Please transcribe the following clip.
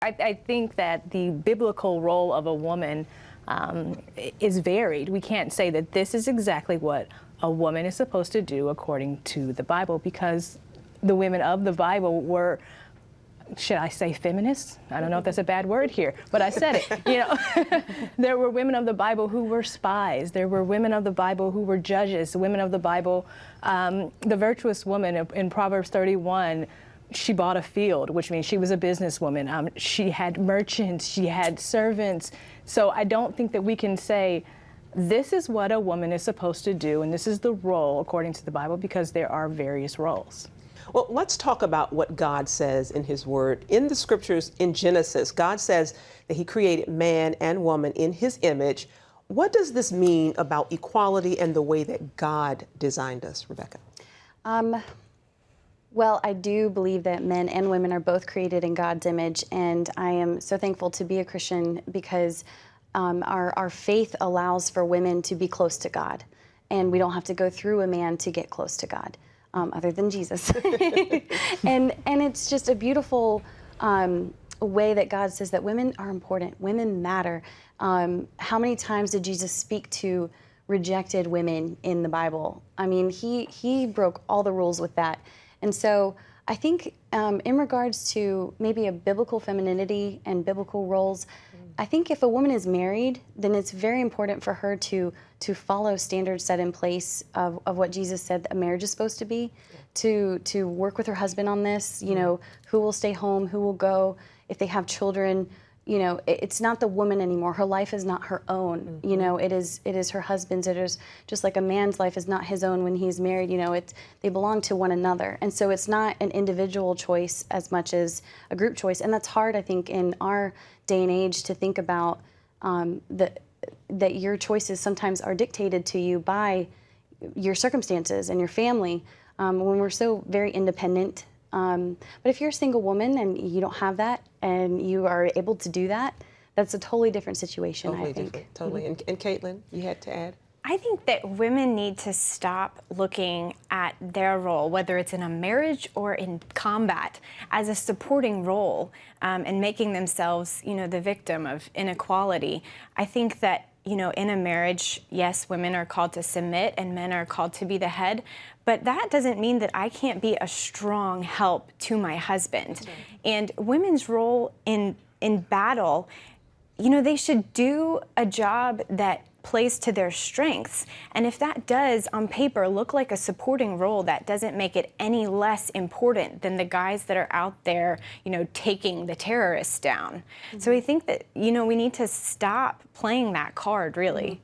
I think that the biblical role of a woman is varied. We can't say that this is exactly what a woman is supposed to do according to the Bible, because the women of the Bible were, should I say feminists? I don't know if that's a bad word here, but I said it. You know, there were women of the Bible who were spies. There were women of the Bible who were judges. Women of the Bible, the virtuous woman in Proverbs 31, she bought a field, which means she was a businesswoman. She had merchants, she had servants. So I don't think that we can say, this is what a woman is supposed to do, and this is the role according to the Bible, because there are various roles. Well, let's talk about what God says in His Word. In the Scriptures, in Genesis, God says that He created man and woman in His image. What does this mean about equality and the way that God designed us, Rebecca? Well, I do believe that men and women are both created in God's image, and I am so thankful to be a Christian because our faith allows for women to be close to God, and we don't have to go through a man to get close to God, other than Jesus. and it's just a beautiful way that God says that women are important, women matter. How many times did Jesus speak to rejected women in the Bible? I mean, he broke all the rules with that. And so I think in regards to maybe a biblical femininity and biblical roles, I think if a woman is married, then it's very important for her to follow standards set in place of what Jesus said a marriage is supposed to be, to work with her husband on this, you know, who will stay home, who will go, if they have children. You know, it's not the woman anymore. Her life is not her own. You know, it is her husband's. It is just like a man's life is not his own when he's married. You know, they belong to one another. And so it's not an individual choice as much as a group choice. And that's hard, I think, in our day and age to think about that your choices sometimes are dictated to you by your circumstances and your family when we're so very independent. But if you're a single woman and you don't have that and you are able to do that, that's a totally different situation, I think. Different, totally. And Caitlin, you had to add? I think that women need to stop looking at their role, whether it's in a marriage or in combat, as a supporting role and making themselves, you know, the victim of inequality. I think that, you know, in a marriage, yes, women are called to submit and men are called to be the head, but that doesn't mean that I can't be a strong help to my husband. Okay. And women's role in battle, you know, they should do a job that plays to their strengths. And if that does, on paper, look like a supporting role, that doesn't make it any less important than the guys that are out there, you know, taking the terrorists down. So I think that, you know, we need to stop playing that card, really.